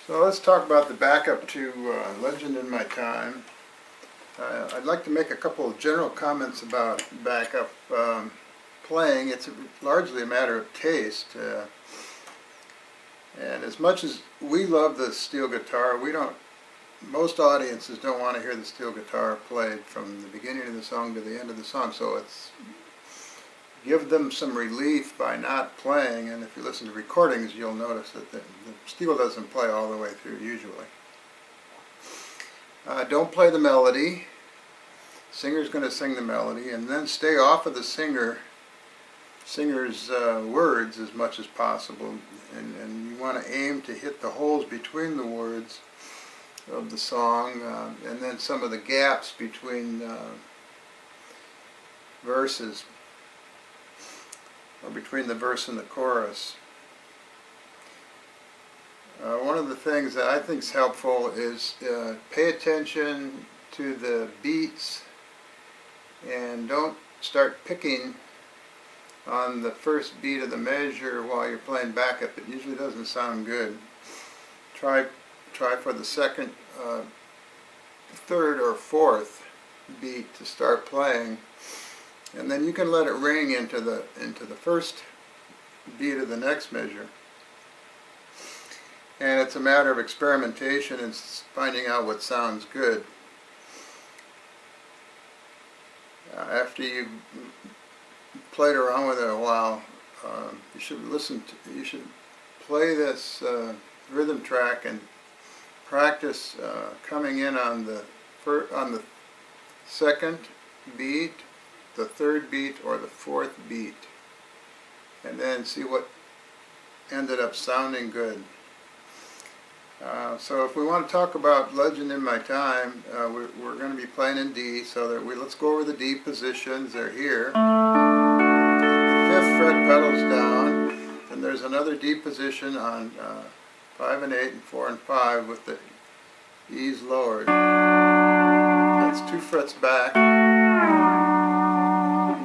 So let's talk about the backup to Legend in My Time. I'd like to make a couple of general comments about backup playing. It's largely a matter of taste. And as much as we love the steel guitar, most audiences don't want to hear the steel guitar played from the beginning of the song to the end of the song. So give them some relief by not playing, and if you listen to recordings you'll notice that the steel doesn't play all the way through usually. Don't play the melody. Singer's going to sing the melody, and then stay off of the singer's words as much as possible, and you want to aim to hit the holes between the words of the song, and then some of the gaps between verses, or between the verse and the chorus. One of the things that I think is helpful is pay attention to the beats and don't start picking on the first beat of the measure while you're playing backup. It usually doesn't sound good. Try for the second, third, or fourth beat to start playing, and then you can let it ring into the first beat of the next measure. And it's a matter of experimentation and finding out what sounds good. After you've played around with it a while, you should play this rhythm track and practice coming in on the second beat, the third beat, or the fourth beat, and then see what ended up sounding good. So if we want to talk about Legend in My Time, we're going to be playing in D, so let's go over the D positions. They're here. The 5th fret pedals down, and there's another D position on 5 and 8 and 4 and 5 with the E's lowered. That's 2 frets back.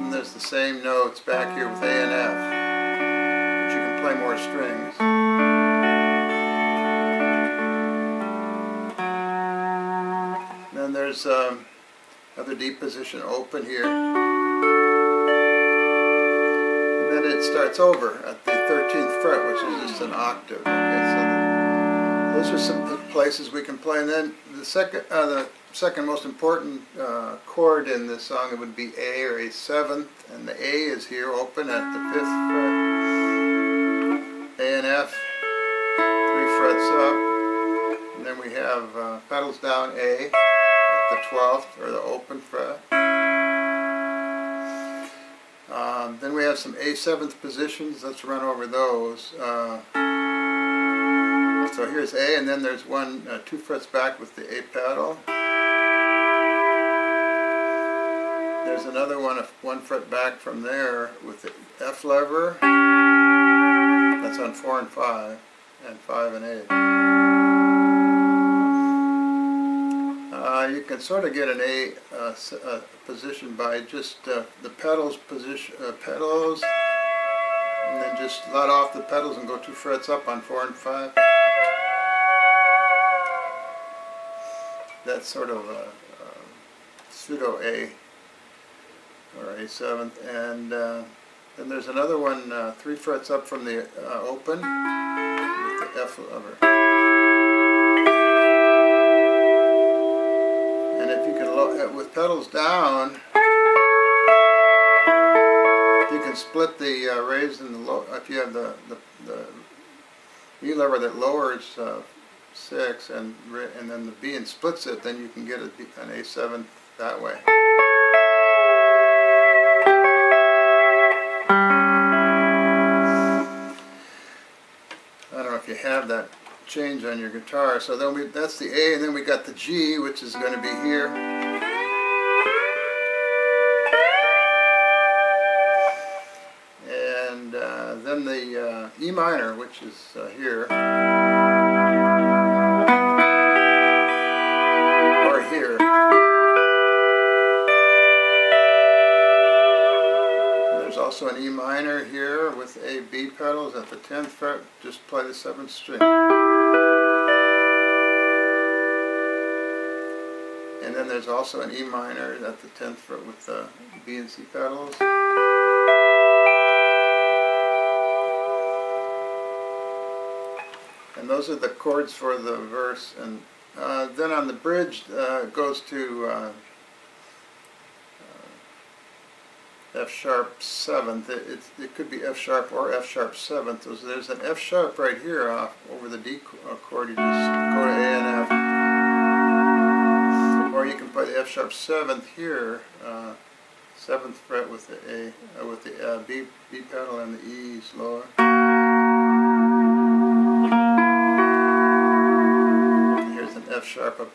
And there's the same notes back here with A and F, but you can play more strings. Then there's another D position open here. And then it starts over at the 13th fret, which is just an octave. Okay, so those are some places we can play. And then the second most important chord in this song, it would be A or A7th, and the A is here open at the 5th fret. A and F, 3 frets up, and then we have pedals down A at the 12th, or the open fret. Then we have some A7th positions. Let's run over those. So here's A, and then there's 2 frets back with the A pedal. There's another 1 fret back from there with the F lever. That's on 4 and 5, and 5 and 8. You can sort of get an A position by just the pedals, and then just let off the pedals and go 2 frets up on 4 and 5. That's sort of a pseudo A or A7th, and then there's another one 3 frets up from the open with the F lever. And if you can, with pedals down, you can split the raise and the low. If you have the E lever that lowers 6 and then the B and splits it, then you can get an A7 that way. I don't know if you have that change on your guitar. So then that's the A, and then we got the G, which is going to be here. And then the E minor, which is here. Or here. And there's also an E minor here with A B pedals at the 10th fret. Just play the 7th string. there's also an E minor at the 10th fret with the B and C pedals. And those are the chords for the verse. And then on the bridge, it goes to F sharp 7th. It could be F sharp or F sharp 7th. There's an F sharp right here off over the D chord. You just go to A and F. Or you can play the F sharp 7th here, 7th fret with the B pedal and the E's lower. Here's an F sharp up.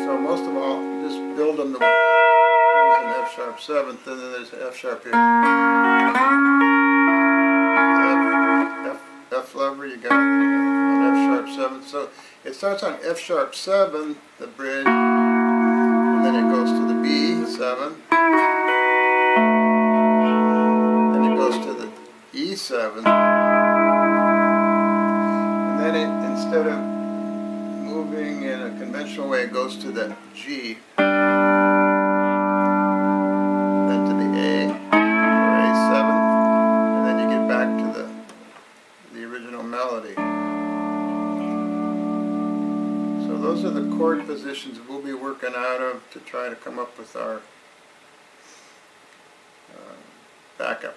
So most of all, just build them. There's an F sharp 7th, and then there's an F sharp here. F lever, you got an F sharp 7th. So it starts on F sharp 7, the bridge, and then it goes to the B7, then it goes to the E7, and then instead of moving in a conventional way, it goes to the G, then to the A, or A7, and then you get back to the original melody. So those are the chord positions we'll be working out of to try to come up with our backup.